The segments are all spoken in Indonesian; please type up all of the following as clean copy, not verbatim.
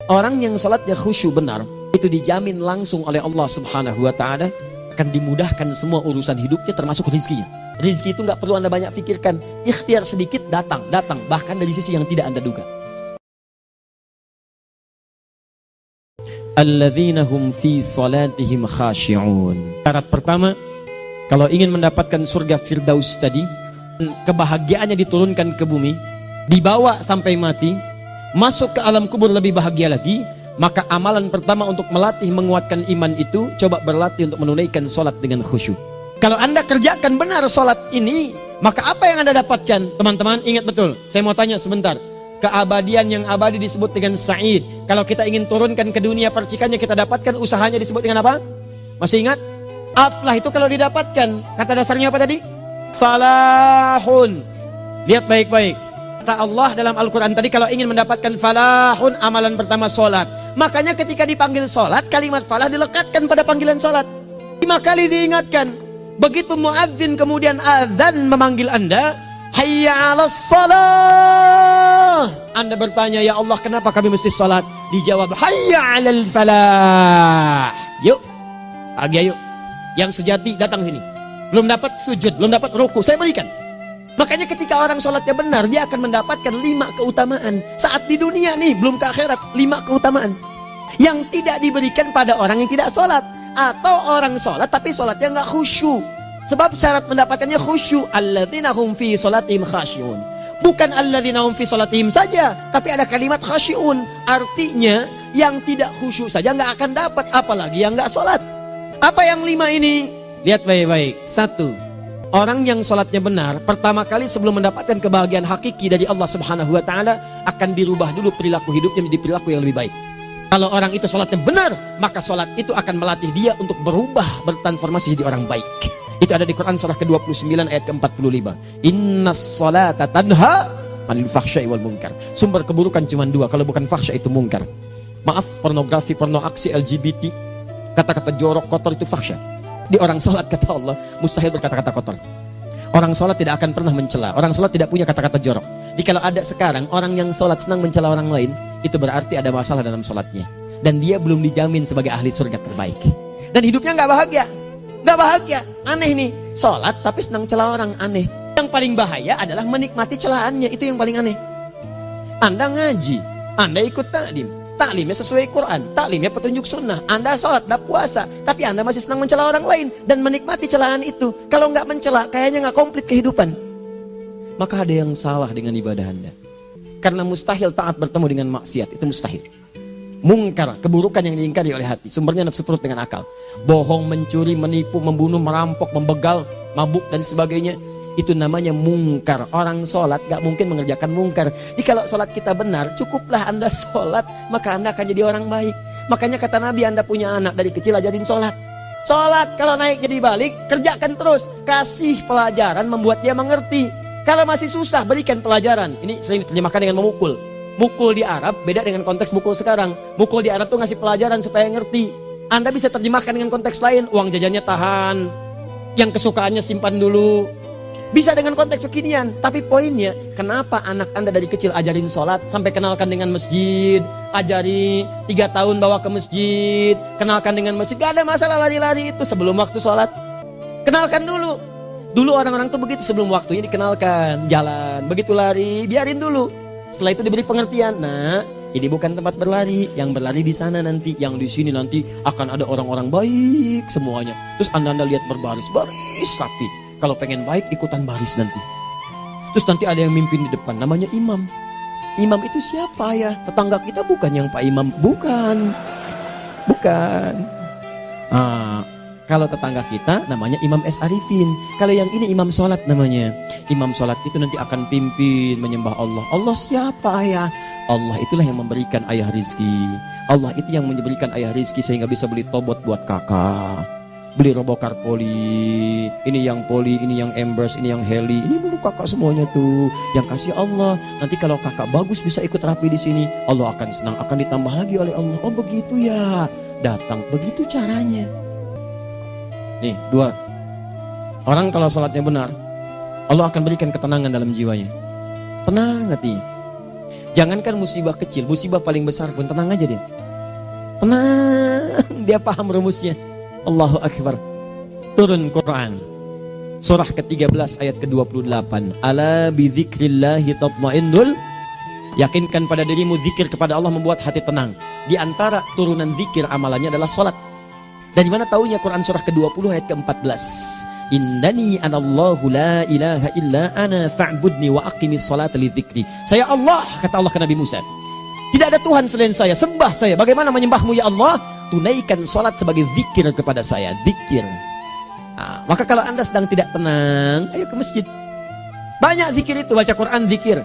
Orang yang salatnya khusyuk benar, itu dijamin langsung oleh Allah Subhanahu wa Ta'ala akan dimudahkan semua urusan hidupnya, termasuk rezekinya. Rezeki itu nggak perlu Anda banyak pikirkan, ikhtiar sedikit datang, bahkan dari sisi yang tidak Anda duga. Alladzina hum fi salatihim khashi'un. Syarat pertama, kalau ingin mendapatkan surga Firdaus tadi, kebahagiaannya diturunkan ke bumi, dibawa sampai mati, masuk ke alam kubur lebih bahagia lagi, maka amalan pertama untuk melatih menguatkan iman itu, coba berlatih untuk menunaikan sholat dengan khusyuk. Kalau Anda kerjakan benar sholat ini, maka apa yang Anda dapatkan? Teman-teman ingat betul, saya mau tanya sebentar. Keabadian yang abadi disebut dengan sa'id. Kalau kita ingin turunkan ke dunia percikannya kita dapatkan, usahanya disebut dengan apa? Masih ingat? Aflah itu kalau didapatkan, kata dasarnya apa tadi? Falahun. Lihat baik-baik. Kata Allah dalam Al-Quran tadi, kalau ingin mendapatkan falahun, amalan pertama sholat. Makanya ketika dipanggil sholat, kalimat falah dilekatkan pada panggilan sholat. 5 kali diingatkan. Begitu muadzin kemudian azan memanggil Anda, hayya 'alas shalah. Anda bertanya, ya Allah kenapa kami mesti sholat? Dijawab, hayya 'alal falah. Yuk, pagi yuk. Yang sejati datang sini. Belum dapat sujud, belum dapat ruku, saya berikan. Makanya ketika orang sholatnya benar, dia akan mendapatkan 5 keutamaan. Saat di dunia nih, belum ke akhirat, 5 keutamaan yang tidak diberikan pada orang yang tidak sholat. Atau orang sholat tapi sholatnya nggak khusyuk. Sebab syarat mendapatkannya khusyuk. Alladzina hum fi sholatihim khasyi'un. Bukan alladzina hum fi sholatihim saja, tapi ada kalimat khasyi'un. Artinya yang tidak khusyuk saja nggak akan dapat, apalagi yang nggak sholat. Apa yang 5 ini? Lihat baik-baik. 1. Orang yang sholatnya benar, pertama kali sebelum mendapatkan kebahagiaan hakiki dari Allah Subhanahu wa Ta'ala, akan dirubah dulu perilaku hidupnya menjadi perilaku yang lebih baik. Kalau orang itu sholatnya benar, maka sholat itu akan melatih dia untuk berubah, bertransformasi jadi orang baik. Itu ada di Quran surah ke-29 ayat ke-45. Innas sholata tanha 'anil fahsya'i wal munkar. Sumber keburukan cuma 2, kalau bukan fahsya itu munkar. Maaf, pornografi, porno aksi, LGBT, kata-kata jorok, kotor itu fahsya. Di orang sholat kata Allah, mustahil berkata-kata kotor. Orang sholat tidak akan pernah mencela. Orang sholat tidak punya kata-kata jorok. Jadi kalau ada sekarang orang yang sholat senang mencela orang lain, itu berarti ada masalah dalam sholatnya. Dan dia belum dijamin sebagai ahli surga terbaik. Dan hidupnya nggak bahagia. Nggak bahagia. Aneh nih. Sholat tapi senang celah orang, aneh. Yang paling bahaya adalah menikmati celahannya. Itu yang paling aneh. Anda ngaji, Anda ikut taklim, taklimnya sesuai Quran, taklimnya petunjuk sunnah. Anda sholat, Anda puasa, tapi Anda masih senang mencela orang lain dan menikmati celahan itu. Kalau nggak mencela, kayaknya nggak komplit kehidupan. Maka ada yang salah dengan ibadah Anda. Karena mustahil taat bertemu dengan maksiat, itu mustahil. Mungkar, keburukan yang diingkari oleh hati, sumbernya nafsu perut dengan akal. Bohong, mencuri, menipu, membunuh, merampok, membegal, mabuk dan sebagainya, itu namanya mungkar. Orang sholat gak mungkin mengerjakan mungkar. Jadi kalau sholat kita benar, cukuplah Anda sholat, maka Anda akan jadi orang baik. Makanya kata Nabi, Anda punya anak dari kecil ajarin sholat. Sholat, kalau naik jadi balik, kerjakan terus. Kasih pelajaran membuat dia mengerti. Kalau masih susah, berikan pelajaran. Ini sering diterjemahkan dengan memukul. Mukul di Arab beda dengan konteks mukul sekarang. Mukul di Arab tuh ngasih pelajaran supaya ngerti. Anda bisa terjemahkan dengan konteks lain. Uang jajannya tahan, yang kesukaannya simpan dulu. Bisa dengan konteks kekinian. Tapi poinnya, kenapa anak Anda dari kecil ajarin sholat, sampai kenalkan dengan masjid, ajari 3 tahun bawa ke masjid, kenalkan dengan masjid. Gak ada masalah lari-lari itu sebelum waktu sholat. Kenalkan dulu. Dulu orang-orang tuh begitu, sebelum waktunya dikenalkan, jalan, begitu lari, biarin dulu. Setelah itu diberi pengertian. Nah, ini bukan tempat berlari, yang berlari di sana nanti, yang di sini nanti akan ada orang-orang baik semuanya. Terus anda lihat berbaris, baris rapi. Kalau pengen baik ikutan baris nanti. Terus nanti ada yang mimpin di depan, namanya imam. Imam itu siapa ya? Tetangga kita bukan yang Pak Imam, bukan. Kalau tetangga kita namanya Imam S. Arifin. Kalau yang ini imam sholat namanya. Imam sholat itu nanti akan pimpin menyembah Allah. Allah siapa ayah? Allah itulah yang memberikan ayah rizki. Allah itu yang memberikan ayah rizki sehingga bisa beli tobot buat kakak, beli robokar poli. Ini yang poli, ini yang embers, ini yang heli. Ini dulu kakak semuanya tuh. Yang kasih Allah. Nanti kalau kakak bagus bisa ikut rapi di sini. Allah akan senang, akan ditambah lagi oleh Allah. Oh begitu ya. Datang, begitu caranya. Nih, 2. Orang kalau sholatnya benar, Allah akan berikan ketenangan dalam jiwanya. Tenang hati. Jangankan musibah kecil, musibah paling besar pun tenang aja dia. Tenang, dia paham rumusnya. Allahu Akbar. Turun Quran. Surah ke-13 ayat ke-28. Ala bidzikrillahi tatmainnul. Yakinkan pada dirimu zikir kepada Allah membuat hati tenang. Di antara turunan zikir amalannya adalah salat. Dari mana taunya Quran surah ke-20 ayat ke-14. Innani anallahu la ilaha illa ana fa'budni wa aqimis salata li dzikri. Saya Allah, kata Allah ke Nabi Musa. Tidak ada Tuhan selain saya, sembah saya. Bagaimana menyembahmu ya Allah? Tunaikan salat sebagai zikir kepada saya, zikir. Nah, maka kalau Anda sedang tidak tenang, ayo ke masjid. Banyak zikir itu, baca Quran zikir.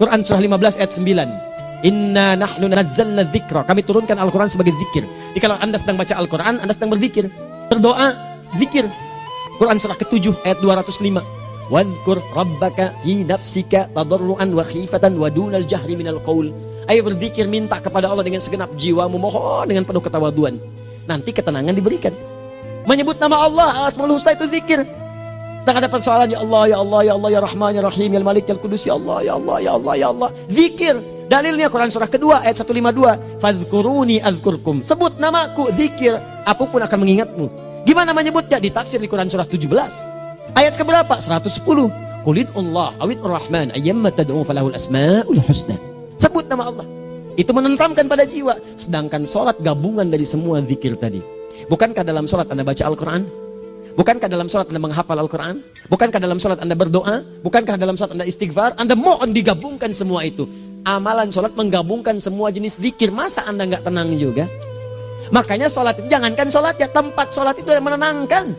Quran surah 15 ayat 9. Inna nahnu nazzalna dzikra. Kami turunkan Al-Quran sebagai zikir. Jadi kalau Anda sedang baca Al-Quran, Anda sedang berzikir. Berdoa, zikir. Quran surah ke-7 ayat 205. Wadhkur rabbaka fi nafsika tadarruan wa khifatan wa dunal jahri minal qaul. Ayo berzikir, minta kepada Allah dengan segenap jiwamu, mohon dengan penuh ketawaduan. Nanti ketenangan diberikan. Menyebut nama Allah, Al-Asmaul Husna itu zikir. Sedang ada persoalan, ya Allah, ya Allah, ya Allah, ya Rahman, ya Rahim, ya Malik, ya Qudus, ya Allah, ya Allah, ya Allah, ya Allah. Zikir. Dalilnya Quran surah kedua ayat 152. Fadhkuruni adzkurkum. Sebut namaku, zikir. Apapun akan mengingatmu. Gimana menyebutnya? Ditafsir di Quran surah 17. Ayat keberapa? 110. Qulidullah awid rahman ayyamma tad'u falahul asmaul husna. Sebut nama Allah. Itu menentamkan pada jiwa. Sedangkan sholat gabungan dari semua zikir tadi. Bukankah dalam sholat Anda baca Al-Quran? Bukankah dalam sholat Anda menghafal Al-Quran? Bukankah dalam sholat Anda berdoa? Bukankah dalam sholat Anda istighfar? Anda mohon digabungkan semua itu. Amalan sholat menggabungkan semua jenis zikir. Masa Anda nggak tenang juga? Makanya sholat, jangankan sholat ya, tempat sholat itu yang menenangkan.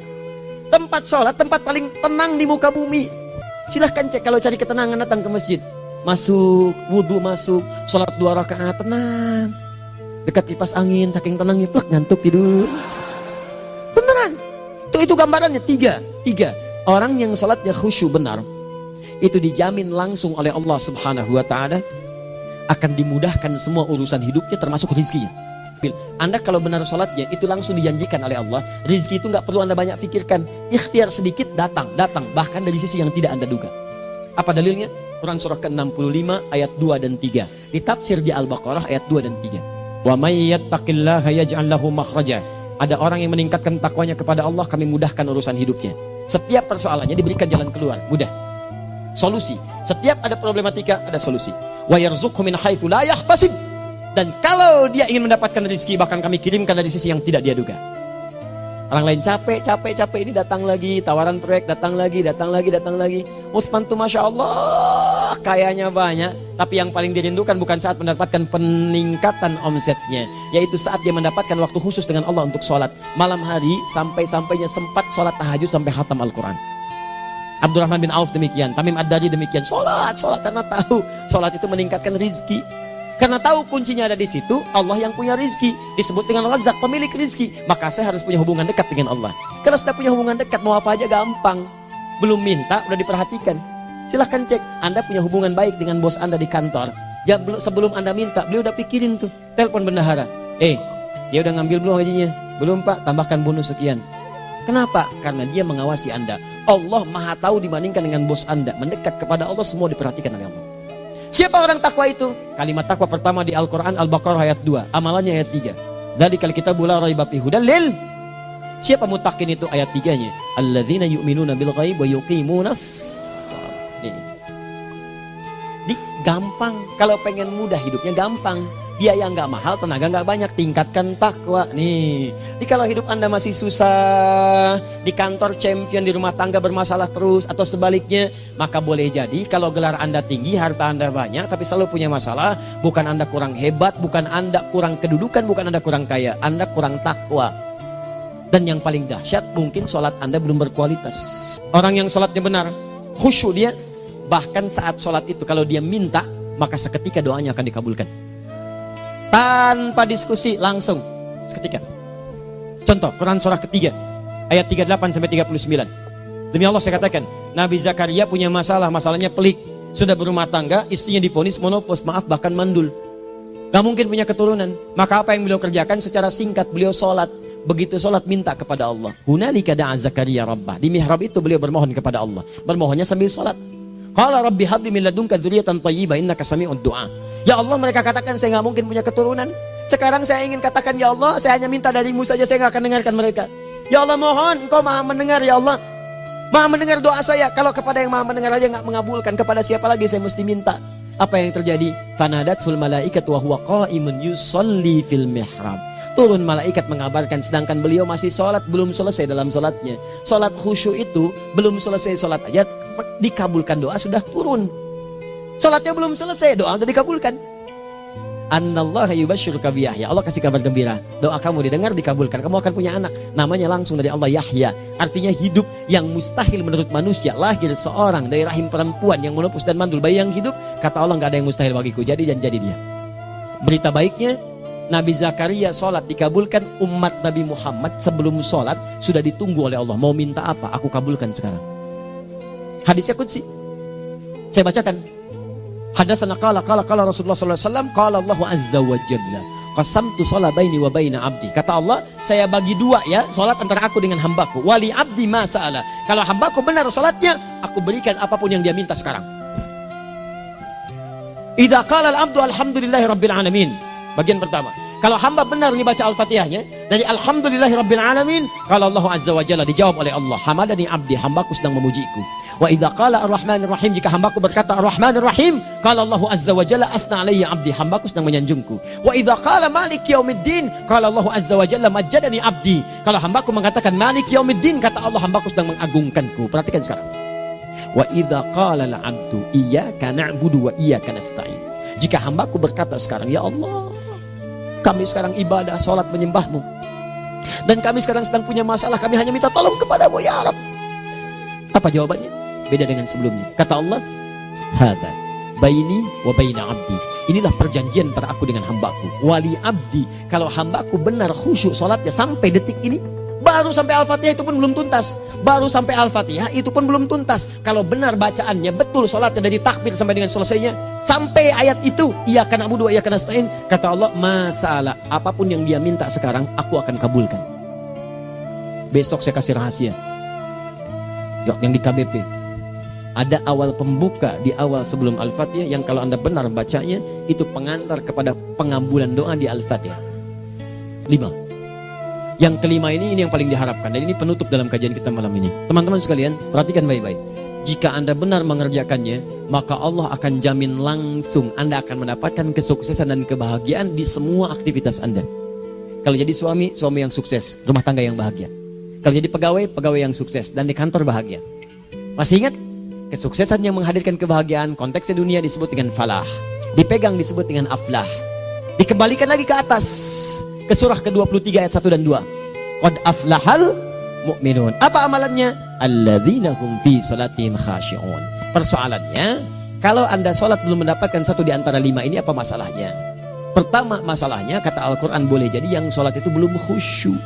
Tempat sholat, tempat paling tenang di muka bumi. Silahkan cek, kalau cari ketenangan datang ke masjid. Masuk, wudhu masuk, sholat 2 rakaat, tenang. Dekat kipas angin, saking tenangnya, plak, ngantuk tidur. Beneran. Itu gambarannya, tiga. Orang yang sholatnya khusyuk benar, itu dijamin langsung oleh Allah Subhanahu wa Ta'ala akan dimudahkan semua urusan hidupnya, termasuk rezekinya. Anda kalau benar sholatnya, itu langsung dijanjikan oleh Allah. Rizki itu nggak perlu Anda banyak pikirkan. Ikhtiar sedikit, datang. Bahkan dari sisi yang tidak Anda duga. Apa dalilnya? Quran surah ke-65 ayat 2 dan 3. Ditafsir di Al-Baqarah ayat 2 dan 3. Wa may yattaqillaha yaj'al lahu makhraja. Ada orang yang meningkatkan takwanya kepada Allah, kami mudahkan urusan hidupnya. Setiap persoalannya diberikan jalan keluar, mudah. Solusi. Setiap ada problematika, ada solusi. Wa yarzuqhu min haitsu la yahtasib. Dan kalau dia ingin mendapatkan rezeki, bahkan kami kirimkan dari sisi yang tidak dia duga. Orang lain capek ini datang lagi, tawaran proyek datang lagi. Utsman tuh Masya Allah, kayanya banyak. Tapi yang paling dirindukan bukan saat mendapatkan peningkatan omsetnya, yaitu saat dia mendapatkan waktu khusus dengan Allah untuk sholat. Malam hari sampai-sampainya sempat sholat tahajud sampai khatam Al-Quran. Abdurrahman bin Auf demikian, Tamim Ad-Dari demikian. Sholat karena tahu sholat itu meningkatkan rezeki. Karena tahu kuncinya ada di situ, Allah yang punya rizki. Disebut dengan Razak, pemilik rizki. Maka saya harus punya hubungan dekat dengan Allah. Kalau sudah punya hubungan dekat, mau apa aja gampang. Belum minta, udah diperhatikan. Silahkan cek, Anda punya hubungan baik dengan bos Anda di kantor. Sebelum Anda minta, beliau udah pikirin tuh. Telepon bendahara. Dia udah ngambil belum gajinya? Belum Pak, tambahkan bonus sekian. Kenapa? Karena dia mengawasi Anda. Allah maha tahu dibandingkan dengan bos Anda. Mendekat kepada Allah, semua diperhatikan oleh Allah. Siapa orang takwa itu? Kalimat takwa pertama di Al-Quran Al-Baqarah ayat 2, amalannya ayat 3. Dzalikal kitabu la raiba fihi hudal lil. Siapa mutakin itu? Ayat 3-nya. Alladzina yu'minuna bil ghaib wa yuqimunas shalah. Gampang. Kalau pengen mudah hidupnya gampang. Biaya nggak mahal, tenaga nggak banyak, tingkatkan takwa. Jadi kalau hidup Anda masih susah, di kantor champion, di rumah tangga bermasalah terus, atau sebaliknya, maka boleh jadi kalau gelar Anda tinggi, harta Anda banyak, tapi selalu punya masalah. Bukan Anda kurang hebat, bukan Anda kurang kedudukan, bukan Anda kurang kaya, Anda kurang takwa. Dan yang paling dahsyat, mungkin sholat Anda belum berkualitas. Orang yang sholatnya benar, khusyuk dia, bahkan saat sholat itu kalau dia minta, maka seketika doanya akan dikabulkan. Tanpa diskusi, langsung seketika. Contoh Quran surah ketiga ayat 38 sampai 39. Demi Allah saya katakan, Nabi Zakaria punya masalahnya pelik. Sudah berumah tangga, istrinya divonis monopos, maaf bahkan mandul. Gak mungkin punya keturunan. Maka apa yang beliau kerjakan? Secara singkat beliau sholat. Begitu sholat minta kepada Allah. Hunalika da'a Zakaria rabbah. Di mihrab itu beliau bermohon kepada Allah. Bermohonnya sambil sholat. Qala rabbi habli min ladunka dzurriyyatan thayyibah innaka sami'ud du'a. Ya Allah, mereka katakan saya nggak mungkin punya keturunan. Sekarang saya ingin katakan, ya Allah, saya hanya minta darimu saja, saya nggak akan dengarkan mereka. Ya Allah, mohon engkau maha mendengar, ya Allah. Maha mendengar doa saya. Kalau kepada yang maha mendengar aja nggak mengabulkan, kepada siapa lagi saya mesti minta? Apa yang terjadi? Fanadatul malaikat wa huwa qa'imun yusalli fil mihrab. Turun malaikat mengabarkan, sedangkan beliau masih sholat, belum selesai dalam sholatnya. Sholat khusyuk itu belum selesai sholat aja dikabulkan, doa sudah turun. Sholatnya belum selesai, doa sudah dikabulkan. Annallaha yubashshiruka bi Yahya. Allah kasih kabar gembira, doa kamu didengar, dikabulkan, kamu akan punya anak, namanya langsung dari Allah Yahya. Artinya hidup yang mustahil menurut manusia, lahir seorang dari rahim perempuan yang menepus dan mandul, bayi yang hidup, kata Allah nggak ada yang mustahil bagiku, jadi dan jadi dia. Berita baiknya, Nabi Zakaria sholat dikabulkan. Umat Nabi Muhammad sebelum sholat sudah ditunggu oleh Allah, mau minta apa, aku kabulkan sekarang. Hadisnya qudsi, saya bacakan. Hadatsana qala Rasulullah sallallahu alaihi wasallam, qala Allahu azza wa jalla, qasamtu shalah baini wa baina abdi. Kata Allah, saya bagi dua ya, salat antara aku dengan hambaku. Wali abdi ma sa'ala. Kalau hambaku benar salatnya, aku berikan apapun yang dia minta sekarang. Idza qala al-abdu alhamdulillahi rabbil alamin. Bagian pertama, kalau hamba benar dibaca Al-Fatihahnya dari alhamdulillahi rabbil alamin, kalau Allah azza wa jalla dijawab oleh Allah, hamadani abdi, hambaku sedang memujiku. Wa idza qala ar-rahmanir rahim, jika hambaku berkata ar-rahmanir rahim, qala Allah azza wa jalla athna alayya abdi, hambaku sedang menyanjungku. Wa idza qala maliki yaumiddin, qala Allah azza wa jalla majjadani abdi, kalau hambaku mengatakan maliki yaumiddin, kata Allah hambaku sedang mengagungkanku. Perhatikan sekarang. Wa idza qala al-'abdu iyyaka na'budu wa iyyaka nasta'in, jika hambaku berkata sekarang, ya Allah, kami sekarang ibadah, sholat menyembahmu, dan kami sekarang sedang punya masalah, kami hanya minta tolong kepadamu ya Rabb. Apa jawabannya? Beda dengan sebelumnya. Kata Allah, hadza baini wa baina abdi, inilah perjanjian antara aku dengan hambaku. Wali abdi, kalau hambaku benar khusyuk sholatnya sampai detik ini, baru sampai Al-Fatihah itu pun belum tuntas, baru sampai Al-Fatihah itu pun belum tuntas. Kalau benar bacaannya betul, sholatnya dari takbir sampai dengan selesainya, sampai ayat itu, iyyaka na'budu wa iyyaka nasta'in, kata Allah, masalah apapun yang dia minta sekarang, aku akan kabulkan. Besok saya kasih rahasia yang di KBP. Ada awal pembuka di awal sebelum Al-Fatihah yang kalau Anda benar bacanya, itu pengantar kepada pengabulan doa di Al-Fatihah. 5. Yang kelima ini yang paling diharapkan, dan ini penutup dalam kajian kita malam ini. Teman-teman sekalian, perhatikan baik-baik. Jika Anda benar mengerjakannya, maka Allah akan jamin langsung Anda akan mendapatkan kesuksesan dan kebahagiaan di semua aktivitas Anda. Kalau jadi suami, suami yang sukses, rumah tangga yang bahagia. Kalau jadi pegawai, pegawai yang sukses, dan di kantor bahagia. Masih ingat? Kesuksesan yang menghadirkan kebahagiaan, konteksnya dunia disebut dengan falah, dipegang disebut dengan aflah. Dikembalikan lagi ke atas, ke surah ke-23 ayat 1 dan 2. Qad aflahal mu'minun. Apa amalannya? Alladzina hum fi salatihim khashi'un. Persoalannya, kalau Anda sholat belum mendapatkan satu di antara 5 ini, apa masalahnya? Pertama masalahnya, kata Al-Quran, boleh jadi yang sholat itu belum khusyuk.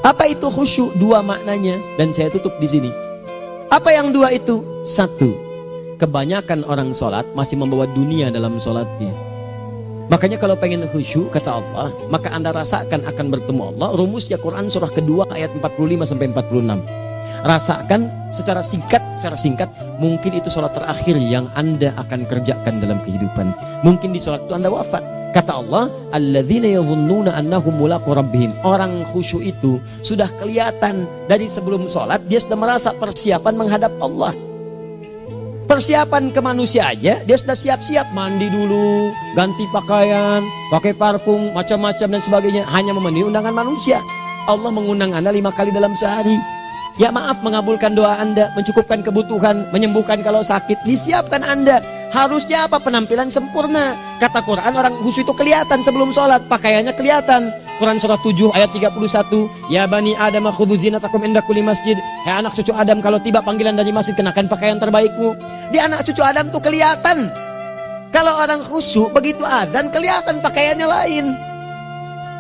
Apa itu khusyuk? 2 maknanya, dan saya tutup di sini. Apa yang 2 itu? 1, kebanyakan orang sholat masih membawa dunia dalam sholatnya. Makanya kalau pengen khusyuk, kata Allah, maka Anda rasakan akan bertemu Allah. Rumusnya Quran surah kedua ayat 45-46. Rasakan secara singkat, mungkin itu sholat terakhir yang Anda akan kerjakan dalam kehidupan. Mungkin di sholat itu Anda wafat. Kata Allah, alladzina yadhunnuna annahum mulaqu rabbihim. Orang khusyuk itu sudah kelihatan dari sebelum sholat, dia sudah merasa persiapan menghadap Allah. Persiapan ke manusia aja, dia sudah siap-siap, mandi dulu, ganti pakaian, pakai parfum, macam-macam dan sebagainya, hanya memenuhi undangan manusia. Allah mengundang Anda 5 kali dalam sehari. Ya maaf, mengabulkan doa Anda, mencukupkan kebutuhan, menyembuhkan kalau sakit, disiapkan Anda. Harusnya apa? Penampilan sempurna. Kata Quran, orang khusyuk itu kelihatan sebelum sholat, pakaiannya kelihatan. Quran surah 7 ayat 31, ya bani Adam khudhu zinatakum inda kulli masjid. Hai anak cucu Adam, kalau tiba panggilan dari masjid, kenakan pakaian terbaikmu. Di anak cucu Adam tuh kelihatan. Kalau orang khusyuk, begitu azan kelihatan pakaiannya lain.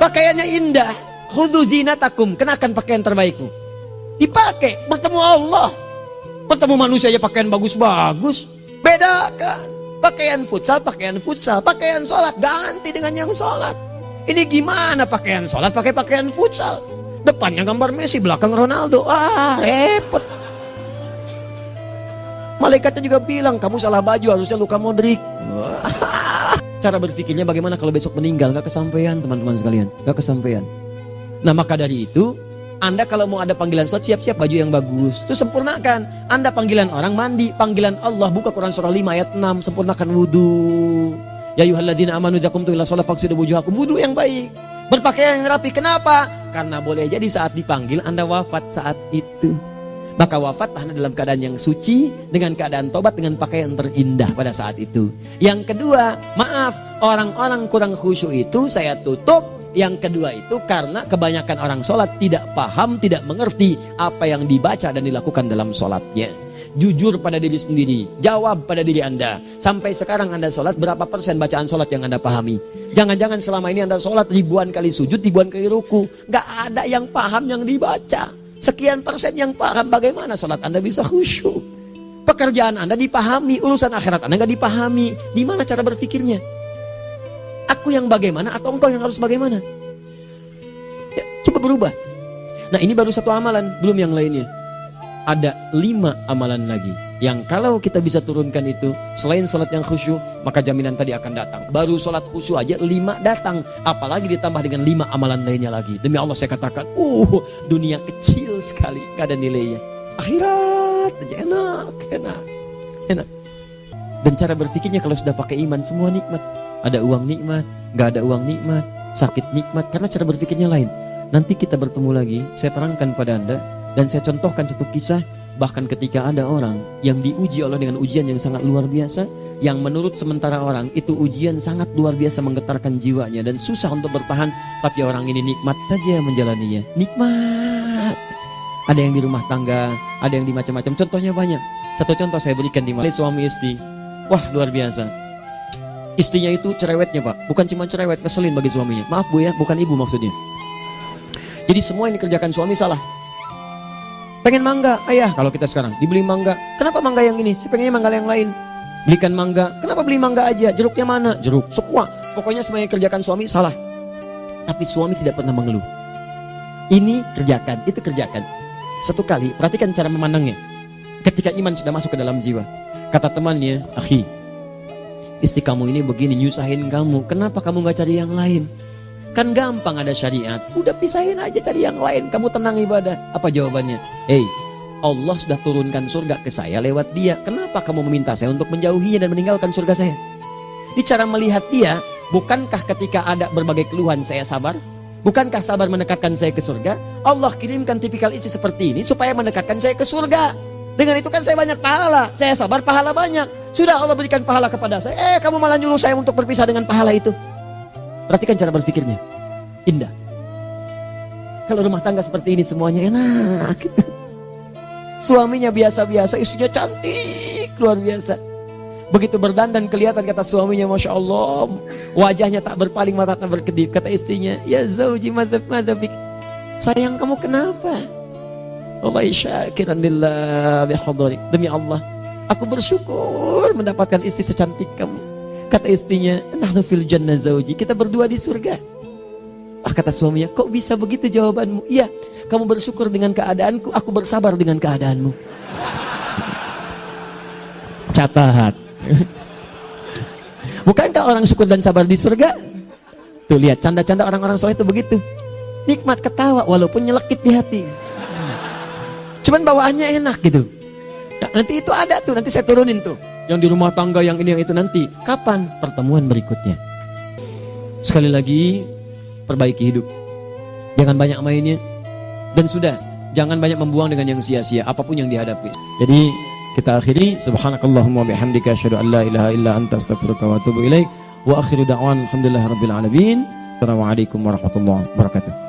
Pakaiannya indah. Khudhu zinatakum, kenakan pakaian terbaikmu. Dipakai, bertemu Allah. Bertemu manusia aja pakaian bagus-bagus. Bedakan. Pakaian futsal, pakaian sholat ganti dengan yang sholat. Ini gimana pakaian sholat pakai pakaian futsal? Depannya gambar Messi, belakang Ronaldo. Repot. Malaikatnya juga bilang, kamu salah baju, harusnya Luka Modric. cara berpikirnya bagaimana kalau besok meninggal, nggak kesampaian teman-teman sekalian, nggak kesampaian. Nah maka dari itu, Anda kalau mau ada panggilan sholat, siap-siap baju yang bagus, itu sempurnakan. Anda panggilan orang, mandi. Panggilan Allah, buka Quran surah 5 ayat 6, sempurnakan wudu. Ya ayyuhalladzina amanu idza qumtum ila shalah faghsilu wujuhakum, wudu yang baik, berpakaian yang rapi. Kenapa? Karena boleh jadi saat dipanggil Anda wafat saat itu. Maka wafat Anda dalam keadaan yang suci, dengan keadaan tobat, dengan pakaian terindah pada saat itu. Yang kedua, maaf, orang-orang kurang khusyuk itu saya tutup. Yang kedua itu karena kebanyakan orang sholat tidak paham, tidak mengerti apa yang dibaca dan dilakukan dalam sholatnya. Jujur pada diri sendiri, jawab pada diri Anda. Sampai sekarang Anda sholat, berapa persen bacaan sholat yang Anda pahami? Jangan-jangan selama ini Anda sholat ribuan kali sujud, ribuan kali ruku, gak ada yang paham yang dibaca. Sekian persen yang paham, bagaimana sholat Anda bisa khusyuk? Pekerjaan Anda dipahami, urusan akhirat Anda gak dipahami. Di mana cara berpikirnya? Aku yang bagaimana atau engkau yang harus bagaimana? Ya, coba berubah. Nah ini baru satu amalan, belum yang lainnya. Ada 5 amalan lagi yang kalau kita bisa turunkan itu, selain sholat yang khusyuk, maka jaminan tadi akan datang. Baru sholat khusyuk aja 5 datang, apalagi ditambah dengan 5 amalan lainnya lagi. Demi Allah saya katakan, dunia kecil sekali, gak ada nilainya. Akhirat aja enak. Dan cara berpikirnya kalau sudah pakai iman, semua nikmat. Ada uang nikmat, gak ada uang nikmat, sakit nikmat, karena cara berpikirnya lain. Nanti kita bertemu lagi, saya terangkan pada Anda. Dan saya contohkan satu kisah, bahkan ketika ada orang yang diuji Allah dengan ujian yang sangat luar biasa, yang menurut sementara orang itu ujian sangat luar biasa menggetarkan jiwanya dan susah untuk bertahan, tapi orang ini nikmat saja menjalaninya. Nikmat. Ada yang di rumah tangga, ada yang di macam-macam. Contohnya banyak. Satu contoh saya berikan di Malaysia, suami istri. Wah luar biasa. Istrinya itu cerewetnya Pak, bukan cuma cerewet, ngeselin bagi suaminya. Maaf Bu ya, bukan ibu maksudnya. Jadi semua yang dikerjakan suami salah. Pengen mangga, ayah kalau kita sekarang dibeli mangga, kenapa mangga yang ini? Saya pengennya mangga yang lain. Belikan mangga, kenapa beli mangga aja? Jeruknya mana? Jeruk, semua. Pokoknya semua yang kerjakan suami salah. Tapi suami tidak pernah mengeluh. Ini kerjakan, itu kerjakan. Satu kali, perhatikan cara memandangnya. Ketika iman sudah masuk ke dalam jiwa, kata temannya, akhi, istri kamu ini begini, nyusahin kamu. Kenapa kamu gak cari yang lain? Kan gampang ada syariat, udah pisahin aja cari yang lain, kamu tenang ibadah. Apa jawabannya? Allah sudah turunkan surga ke saya lewat dia. Kenapa kamu meminta saya untuk menjauhinya dan meninggalkan surga saya? Ini cara melihat dia. Bukankah ketika ada berbagai keluhan saya sabar? Bukankah sabar mendekatkan saya ke surga? Allah kirimkan tipikal istri seperti ini supaya mendekatkan saya ke surga. Dengan itu kan saya banyak pahala. Saya sabar, pahala banyak. Sudah Allah berikan pahala kepada saya, kamu malah nyuruh saya untuk berpisah dengan pahala itu. Perhatikan cara berpikirnya, indah. Kalau rumah tangga seperti ini semuanya enak gitu. Suaminya biasa-biasa, istrinya cantik, luar biasa. Begitu berdandan kelihatan kata suaminya, Masya Allah, wajahnya tak berpaling, mata tak berkedip. Kata istrinya, ya zauji madzabik, sayang kamu kenapa? Allah syakiran lillah bihadari. Demi Allah, aku bersyukur mendapatkan istri secantik kamu. Kata istrinya, nahnu fil jannah zauji, kita berdua di surga. Kata suaminya, kok bisa begitu jawabanmu? Iya, kamu bersyukur dengan keadaanku, aku bersabar dengan keadaanmu. Catat. Bukankah orang syukur dan sabar di surga? Tuh lihat, canda-canda orang-orang soleh itu begitu. Nikmat ketawa walaupun nyelekit di hati. Cuman bawaannya enak gitu. Nah, nanti itu ada tuh, nanti saya turunin tuh. Yang di rumah tangga, yang ini, yang itu nanti. Kapan? Pertemuan berikutnya. Sekali lagi, perbaiki hidup. Jangan banyak mainnya. Dan sudah, jangan banyak membuang dengan yang sia-sia, apapun yang dihadapi. Jadi, kita akhiri. Subhanakallahumma bihamdika asyhadu an la ilaha illa anta astaghfiruka wa atubu ilaik. Wa akhiru da'wan alhamdulillahirabbil alamin. Assalamualaikum warahmatullahi wabarakatuh.